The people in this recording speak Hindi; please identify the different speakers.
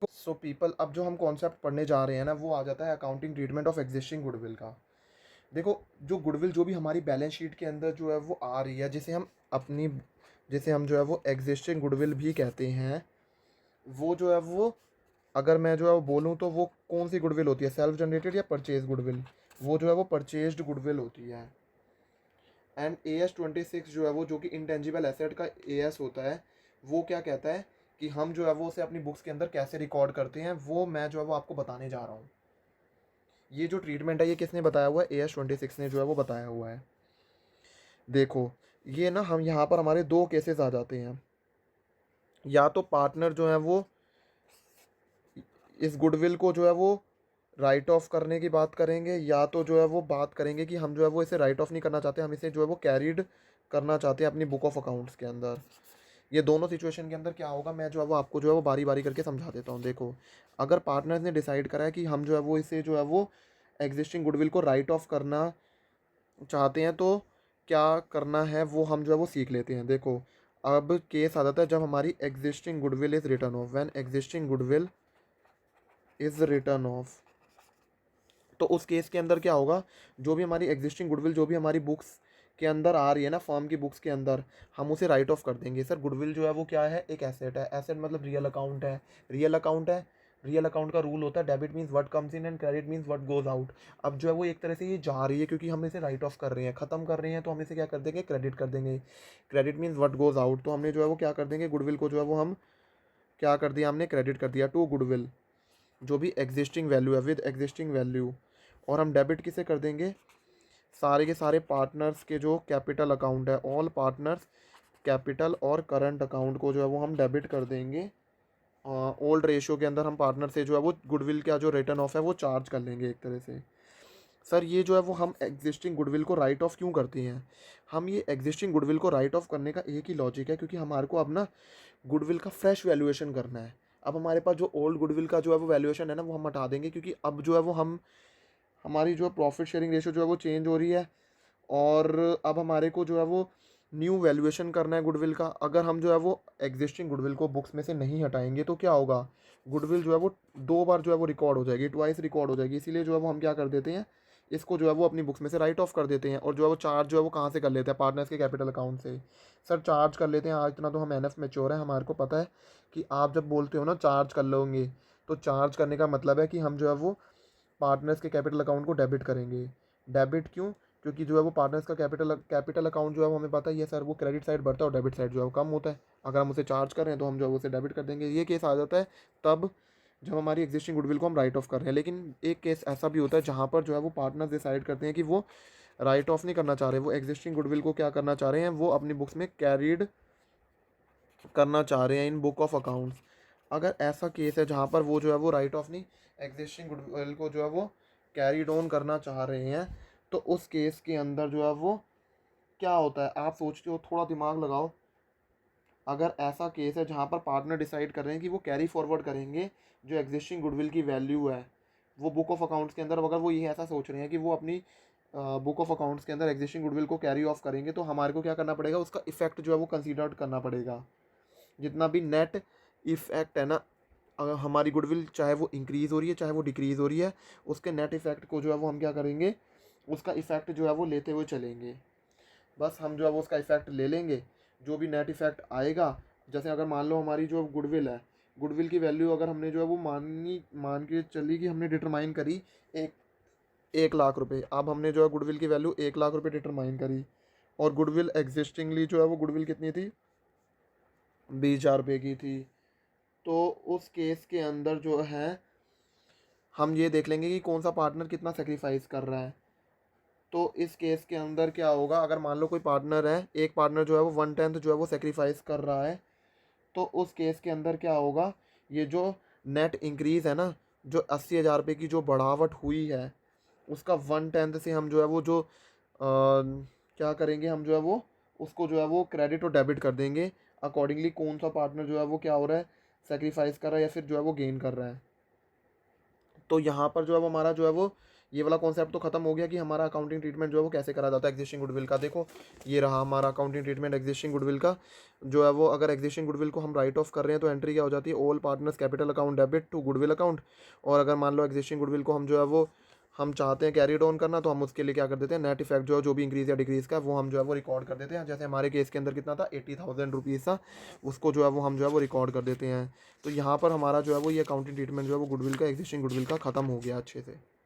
Speaker 1: सो पीपल, अब जो हम कॉन्सेप्ट पढ़ने जा रहे हैं ना, वो आ जाता है accounting treatment of existing goodwill का। देखो, जो गुडविल जो भी हमारी बैलेंस शीट के अंदर जो है वो आ रही है, अपनी जिसे हम जो है वो एग्जिस्टिंग गुडविल भी कहते हैं, वो जो है वो, अगर मैं जो है वो बोलूँ तो वो कौन सी गुडविल होती है, सेल्फ जनरेटेड या परचेज गुडविल? वो जो है वो परचेज्ड गुडविल होती है। एंड AS 26 जो है वो, जो कि इंटेंजिबल एसेट का AS होता है, वो क्या कहता है कि हम जो है वो उसे अपनी बुक्स के अंदर कैसे रिकॉर्ड करते हैं, वो मैं जो है वो आपको बताने जा रहा हूँ। ये जो ट्रीटमेंट है, ये किसने बताया हुआ है? AS 26 ने जो है वो बताया हुआ है। देखो, ये ना, हम यहाँ पर हमारे दो केसेस आ जाते हैं। या तो पार्टनर जो है वो इस गुडविल को जो है वो राइट ऑफ करने की बात करेंगे, या तो जो है वो बात करेंगे कि हम जो है वो इसे राइट ऑफ नहीं करना चाहते, हम इसे जो है वो कैरीड करना चाहते हैं अपनी बुक ऑफ अकाउंट्स के अंदर। ये दोनों सिचुएशन के अंदर क्या होगा, मैं जो है वो आपको जो है वो बारी बारी करके समझा देता हूँ। देखो, अगर पार्टनर्स ने डिसाइड करा है कि हम जो है वो इसे जो है वो एग्जिस्टिंग गुडविल को राइट ऑफ करना चाहते हैं, तो क्या करना है वो हम जो है वो सीख लेते हैं। देखो, अब केस आ जाता है जब हमारी existing goodwill is return of, when existing goodwill is return of. तो उस केस के अंदर क्या होगा, जो भी हमारी एग्जिस्टिंग गुडविल जो भी हमारी बुक्स के अंदर आ रही है ना, फर्म की बुक्स के अंदर, हम उसे राइट ऑफ कर देंगे। सर, गुडविल जो है वो क्या है? एक एसेट है। एसेट मतलब रियल अकाउंट है। रियल अकाउंट है। रियल अकाउंट का रूल होता है debit means what comes in and credit means what goes out. अब जो है वो एक तरह से ये जा रही है, क्योंकि हम इसे राइट ऑफ कर रहे हैं, खत्म कर रहे हैं, तो हम इसे क्या कर देंगे? क्रेडिट कर देंगे। Credit means what goes out, तो हमने जो है वो क्या कर देंगे? गुडविल को जो है वो हम क्या कर दिया? हमने क्रेडिट कर दिया टू गुडविल, जो भी एग्जिस्टिंग वैल्यू है, विद एग्जिस्टिंग वैल्यू। और हम डेबिट किसे कर देंगे? सारे के सारे पार्टनर्स के जो कैपिटल अकाउंट है, ऑल पार्टनर्स कैपिटल और करंट अकाउंट को जो है वो हम डेबिट कर देंगे। ओल्ड रेशियो के अंदर हम पार्टनर से जो है वो गुडविल का जो रिटर्न ऑफ है वो चार्ज कर लेंगे एक तरह से। सर, ये जो है वो हम एग्जिस्टिंग गुडविल को राइट ऑफ क्यों करते हैं? हम ये एग्जिस्टिंग गुडविल को राइट ऑफ करने का एक ही लॉजिक है, क्योंकि हमारे को अब ना गुडविल का फ्रेश वैल्यूएशन करना है। अब हमारे पास जो ओल्ड गुडविल का जो है वो वैल्यूएशन है ना, वो हम हटा देंगे, क्योंकि अब जो है वो हम, हमारी जो प्रॉफिट शेयरिंग रेशियो जो है वो चेंज हो रही है। और अब हमारे को जो है वो न्यू वैल्यूएशन करना है गुडविल का। अगर हम जो है वो एग्जिस्टिंग गुडविल को बुक्स में से नहीं हटाएंगे, तो क्या होगा? गुडविल जो है वो दो बार जो है वो रिकॉर्ड हो जाएगी, ट्वाइस रिकॉर्ड हो जाएगी। इसीलिए जो है वो हम क्या कर देते हैं, इसको जो है वो अपनी बुक्स में से राइट ऑफ कर देते हैं। और जो है वो चार्ज जो है वो कहाँ से कर लेते हैं? पार्टनर्स के कैपिटल अकाउंट से। सर, चार्ज कर लेते हैं। आज इतना तो हम NF मैच्योर है, हमारे को पता है कि आप जब बोलते हो ना चार्ज कर लोगे, तो चार्ज करने का मतलब है कि हम जो है वो पार्टनर्स के कैपिटल अकाउंट को डेबिट करेंगे। डेबिट क्यों? क्योंकि जो है वो पार्टनर्स का कैपिटल कैपिटल अकाउंट जो है वो हमें पता ही है सर, वो क्रेडिट साइड बढ़ता है और डेबिट साइड जो है वो कम होता है। अगर हम उसे चार्ज कर रहे हैं, तो हम जो है उसे डेबिट कर देंगे। ये केस आ जाता है तब जब हमारी एग्जिस्टिंग गुडविल को हम राइट ऑफ कर रहे हैं। लेकिन एक केस ऐसा भी होता है जहाँ पर जो है वो पार्टनर्स डिसाइड करते हैं कि वो राइट ऑफ नहीं करना चाह रहे, वो एग्जिस्टिंग गुडविल को क्या करना चाह रहे हैं, वो अपनी बुक्स में कैरीड करना चाह रहे हैं इन बुक ऑफ अकाउंट्स। अगर ऐसा केस है जहाँ पर वो जो है वो राइट ऑफ नहीं, एग्जिस्टिंग गुडविल को जो है वो कैरीड ऑन करना चाह रहे हैं, तो उस केस के अंदर जो है वो क्या होता है? आप सोचते हो, थोड़ा दिमाग लगाओ। अगर ऐसा केस है जहाँ पर पार्टनर डिसाइड कर रहे हैं कि वो कैरी फॉरवर्ड करेंगे जो एग्जिस्टिंग गुडविल की वैल्यू है, वो बुक ऑफ अकाउंट्स के अंदर, अगर वो ये ऐसा सोच रहे हैं कि वो अपनी बुक ऑफ अकाउंट्स के अंदर एग्जिस्टिंग गुडविल को कैरी ऑफ करेंगे, तो हमारे को क्या करना पड़ेगा? उसका इफेक्ट जो है वो कंसीडर करना पड़ेगा। जितना भी नेट इफेक्ट है ना, अगर हमारी गुडविल चाहे वो इंक्रीज़ हो रही है चाहे वो डिक्रीज़ हो रही है, उसके नेट इफेक्ट को जो है वो हम क्या करेंगे? उसका इफेक्ट जो है वो लेते हुए चलेंगे। बस हम जो है वो उसका इफेक्ट ले लेंगे। जो भी नेट इफेक्ट आएगा, जैसे अगर मान लो हमारी जो गुडविल है, गुडविल की वैल्यू अगर हमने जो है वो मान के चली कि हमने डिटरमाइन करी एक 1 लाख रुपए। अब हमने जो है गुडविल की वैल्यू 1 लाख रुपए डिटरमाइन करी, और गुडविल एग्जिस्टिंगली जो है वो गुडविल कितनी थी? 20,000 रुपये की थी। तो उस केस के अंदर जो है हम ये देख लेंगे कि कौन सा पार्टनर कितना सेक्रीफाइस कर रहा है। तो इस केस के अंदर क्या होगा, अगर मान लो कोई पार्टनर है, एक पार्टनर जो है वो 1/10 जो है वो सेक्रीफाइस कर रहा है, तो उस केस के अंदर क्या होगा? ये जो नेट इंक्रीज़ है ना, जो 80,000 रुपये की जो बढ़ावट हुई है, उसका 1/10 से हम जो है वो जो क्या करेंगे, हम जो है वो उसको जो है वो क्रेडिट और डेबिट कर देंगे अकॉर्डिंगली कौन सा पार्टनर जो है वो क्या हो रहा है, सेक्रीफाइस कर रहा है या फिर जो है वो गेन कर रहा है। तो यहाँ पर जो है वो हमारा जो है वो ये वाला कॉन्सेप्ट तो खत्म हो गया कि हमारा अकाउंटिंग ट्रीटमेंट जो है वो कैसे करा जाता है एग्जिस्टिंग गुडविल का। देखो ये रहा हमारा अकाउंटिंग ट्रीटमेंट एग्जिस्टिंग गुडविल का जो है वो। अगर एग्जिस्टिंग गुडविल को हम राइट ऑफ कर रहे हैं तो एंट्री क्या हो जाती है, all partners capital account debit to goodwill account. और अगर मान लो एग्जिस्टिंग गुडविल को हम जो है वो हम चाहते हैं कैरी डाउन करना, तो हम उसके लिए क्या कर देते हैं, नेट इफेक्ट जो है जो भी इंक्रीज या डिक्रीज का वो हम जो है वो रिकॉर्ड कर देते हैं। जैसे हमारे केस के अंदर कितना था, 80,000 रुपीज़ था, उसको जो है वो हम जो है वो रिकॉर्ड कर देते हैं। तो यहाँ पर हमारा जो है वो ये अकाउंटिंग ट्रीटमेंट जो है वो गुडविल का एग्जिस्टिंग गुडविल का खत्म हो गया अच्छे से।